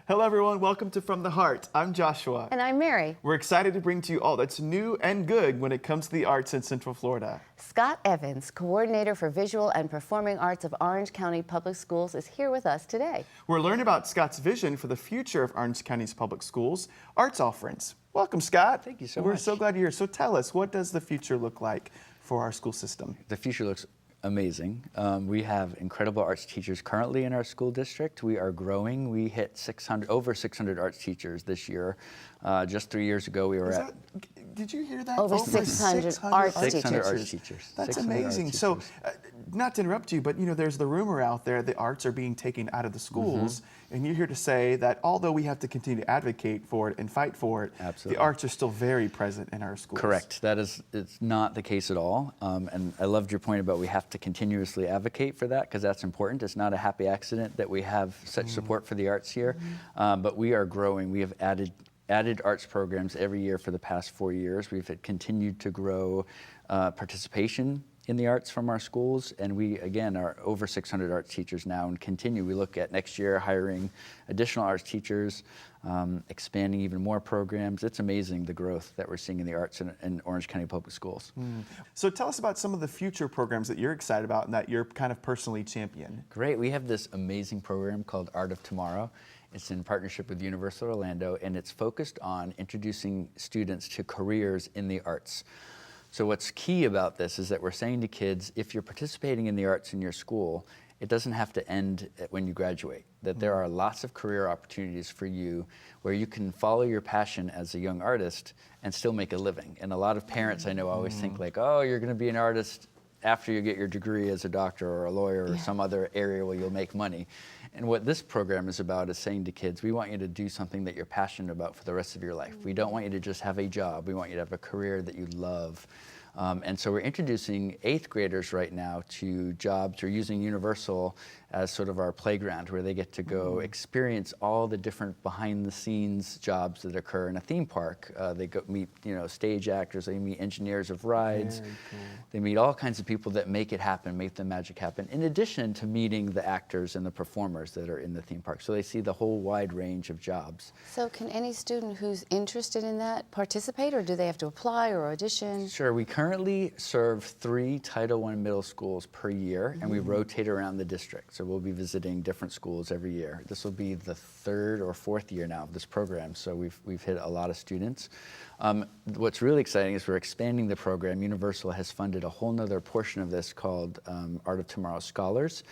Hello, everyone. Welcome to From the Heart. I'm Joshua. And I'm Mary. We're excited to bring to you all that's new and good when it comes to the arts in Central Florida. Scott Evans, Coordinator for Visual and Performing Arts of Orange County Public Schools, is here with us today. We're learning about Scott's vision for the future of Orange County's public schools, arts offerings. Welcome, Scott. Thank you so much. We're so glad you're here. So tell us, what does the future look like for our school system? The future looks amazing. We have incredible arts teachers currently in our school district. We are growing. We hit over 600 arts teachers this year. Just 3 years ago, we were at... Did you hear that? Over 600 arts teachers. 600 arts teachers. That's 600 amazing. arts So, teachers. not to interrupt you, but there's the rumor out there the arts are being taken out of the schools, and you're here to say that although we have to continue to advocate for it and fight for it, Absolutely. the arts are still very present in our schools. Correct. It's not the case at all. And I loved your point about we have to continuously advocate for that because that's important. It's not a happy accident that we have such support for the arts here, but we are growing. We have added arts programs every year for the past 4 years. We've continued to grow participation in the arts from our schools, and we, again, are over 600 arts teachers now and continue. We look at next year hiring additional arts teachers, expanding even more programs. It's amazing the growth that we're seeing in the arts in Orange County Public Schools. So tell us about some of the future programs that you're excited about and that you're kind of personally champion. Great. We have this amazing program called Art of Tomorrow. It's in partnership with Universal Orlando, and it's focused on introducing students to careers in the arts. So what's key about this is that we're saying to kids, if you're participating in the arts in your school, it doesn't have to end when you graduate, that there are lots of career opportunities for you where you can follow your passion as a young artist and still make a living. And a lot of parents I know always think like, oh, you're going to be an artist after you get your degree as a doctor or a lawyer or some other area where you'll make money. And what this program is about is saying to kids, we want you to do something that you're passionate about for the rest of your life. We don't want you to just have a job. We want you to have a career that you love. And so we're introducing 8th graders right now to jobs. We're using Universal as sort of our playground where they get to go experience all the different behind-the-scenes jobs that occur in a theme park. They go meet, stage actors. They meet engineers of rides. Very cool. They meet all kinds of people that make it happen, make the magic happen, in addition to meeting the actors and the performers that are in the theme park. So they see the whole wide range of jobs. So can any student who's interested in that participate, or do they have to apply or audition? Sure. We currently serve 3 Title I middle schools per year, and we rotate around the district. So we'll be visiting different schools every year. This will be the 3rd or 4th year now of this program, so we've hit a lot of students. What's really exciting is we're expanding the program. Universal has funded a whole nother portion of this called Art of Tomorrow Scholars.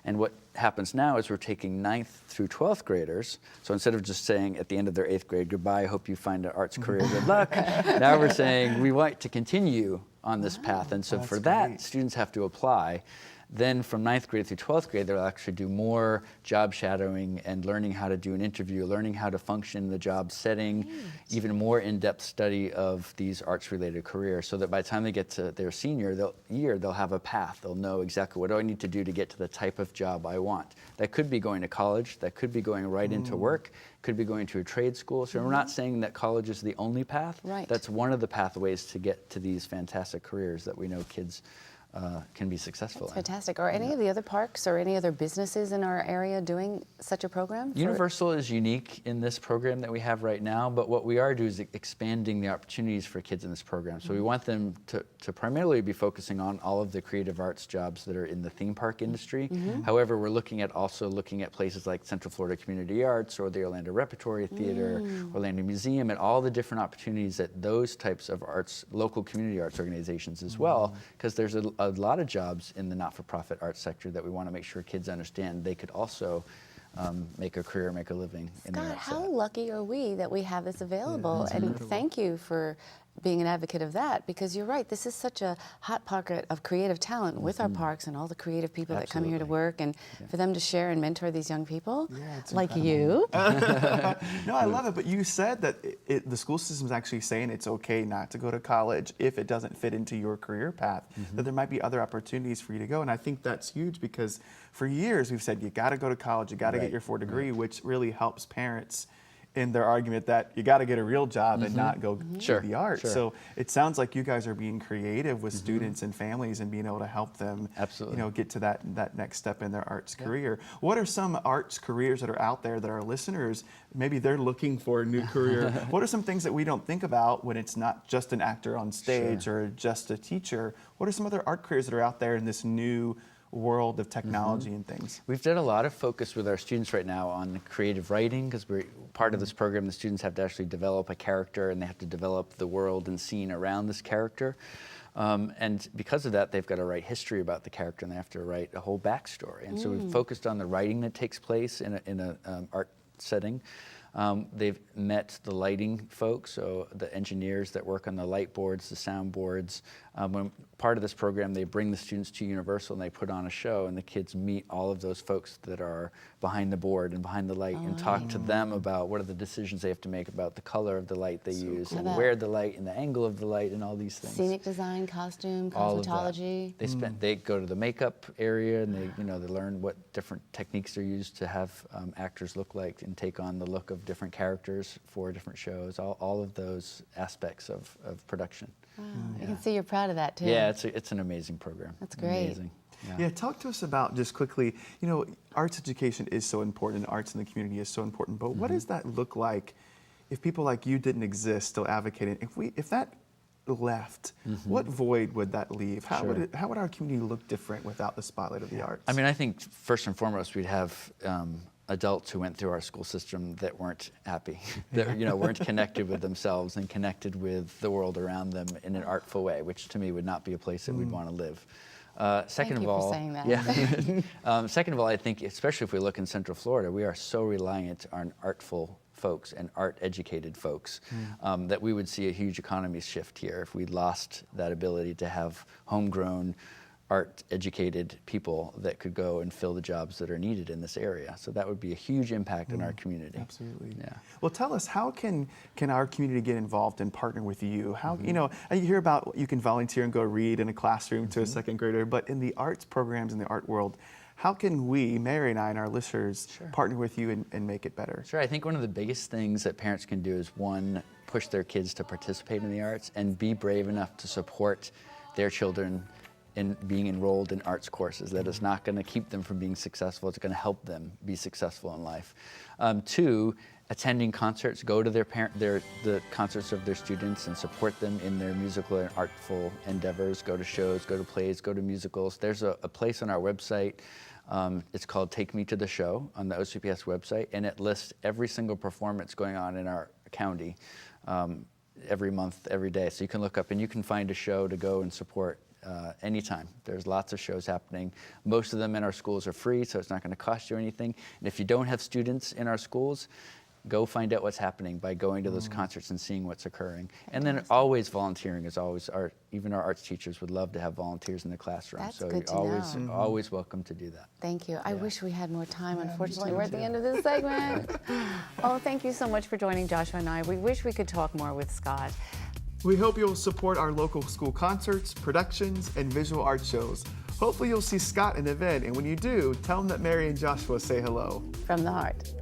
And what happens now is we're taking 9th through 12th graders. So instead of just saying at the end of their 8th grade, goodbye, hope you find an arts career, good luck, now we're saying we want to continue on this path. And so for that, students have to apply. Then from 9th grade through 12th grade, they'll actually do more job shadowing and learning how to do an interview, learning how to function in the job setting, even more in-depth study of these arts-related careers, so that by the time they get to their senior year, they'll have a path. They'll know exactly what do I need to do to get to the type of job I want. That could be going to college. That could be going right into work. Could be going to a trade school. So we're not saying that college is the only path. Right. That's one of the pathways to get to these fantastic careers that we know kids can be successful in. Fantastic. Are any of the other parks or any other businesses in our area doing such a program? Universal is unique in this program that we have right now, but what we are doing is expanding the opportunities for kids in this program. So we want them to primarily be focusing on all of the creative arts jobs that are in the theme park industry. However, we're also looking at places like Central Florida Community Arts or the Orlando Repertory Theater, Orlando Museum, and all the different opportunities at those types of arts, local community arts organizations as well, because there's a lot of jobs in the not-for-profit arts sector that we want to make sure kids understand they could also make a career, make a living in the arts. How lucky are we that we have this available? And thank you for being an advocate of that, because you're right, this is such a hot pocket of creative talent with our parks and all the creative people that come here to work, and for them to share and mentor these young people like you. No, I love it, but you said that the school system is actually saying it's okay not to go to college if it doesn't fit into your career path, that there might be other opportunities for you to go, and I think that's huge because for years we've said you got to go to college, you got to get your 4th degree, which really helps parents in their argument that you got to get a real job and not go Sure, do the art. sure. So it sounds like you guys are being creative with students and families and being able to help them, Absolutely. get to that next step in their arts career. What are some arts careers that are out there that our listeners, maybe they're looking for a new career? What are some things that we don't think about when it's not just an actor on stage or just a teacher? What are some other art careers that are out there in this new world of technology and things? We've done a lot of focus with our students right now on creative writing, because we're part of this program. The students have to actually develop a character, and they have to develop the world and scene around this character. And because of that, they've got to write history about the character, and they have to write a whole backstory. And so we've focused on the writing that takes place in a art setting. They've met the lighting folks, so the engineers that work on the light boards, the sound boards. When part of this program, they bring the students to Universal and they put on a show, and the kids meet all of those folks that are behind the board and behind the light and talk to them about what are the decisions they have to make about the color of the light they use and where the light and the angle of the light and all these things. Scenic design, costume, All of that. cosmetology. They go to the makeup area, and they learn what different techniques are used to have actors look like and take on the look of different characters for different shows. All of those aspects of production. Wow. You can see you're proud of that too. Yeah, it's an amazing program. That's great. Amazing. Yeah, talk to us about, just quickly, arts education is so important, and arts in the community is so important, but what does that look like if people like you didn't exist, still advocating? If that left, what void would that leave? How would our community look different without the spotlight of the arts? I mean, I think first and foremost, we'd have adults who went through our school system that weren't happy, that weren't connected with themselves and connected with the world around them in an artful way, which to me would not be a place that we'd want to live. Second Thank of you for all, saying that. yeah. Second of all, I think, especially if we look in Central Florida, we are so reliant on artful folks and art-educated folks that we would see a huge economy shift here if we lost that ability to have homegrown, art-educated people that could go and fill the jobs that are needed in this area. So that would be a huge impact in our community. Absolutely. Yeah. Well, tell us, how can our community get involved and partner with you? How you hear about you can volunteer and go read in a classroom to a second grader, but in the arts programs in the art world, how can we, Mary and I and our listeners, partner with you and make it better? Sure. I think one of the biggest things that parents can do is, one, push their kids to participate in the arts and be brave enough to support their children in being enrolled in arts courses. That is not going to keep them from being successful. It's going to help them be successful in life. Two, attending concerts, go to the concerts of their students and support them in their musical and artful endeavors. Go to shows, go to plays, go to musicals. There's a place on our website. It's called Take Me to the Show on the OCPS website, and it lists every single performance going on in our county every month, every day. So you can look up and you can find a show to go and support anytime. There's lots of shows happening. Most of them in our schools are free, so it's not going to cost you anything. And if you don't have students in our schools, go find out what's happening by going to those concerts and seeing what's occurring. And then always volunteering is always even our arts teachers would love to have volunteers in the classroom. That's so good to always, know. always welcome to do that. Thank you. I wish we had more time. Unfortunately, we're at the end of this segment. Oh, thank you so much for joining Joshua and I. We wish we could talk more with Scott. We hope you'll support our local school concerts, productions, and visual art shows. Hopefully you'll see Scott in the event, and when you do, tell him that Mary and Joshua say hello. From the heart.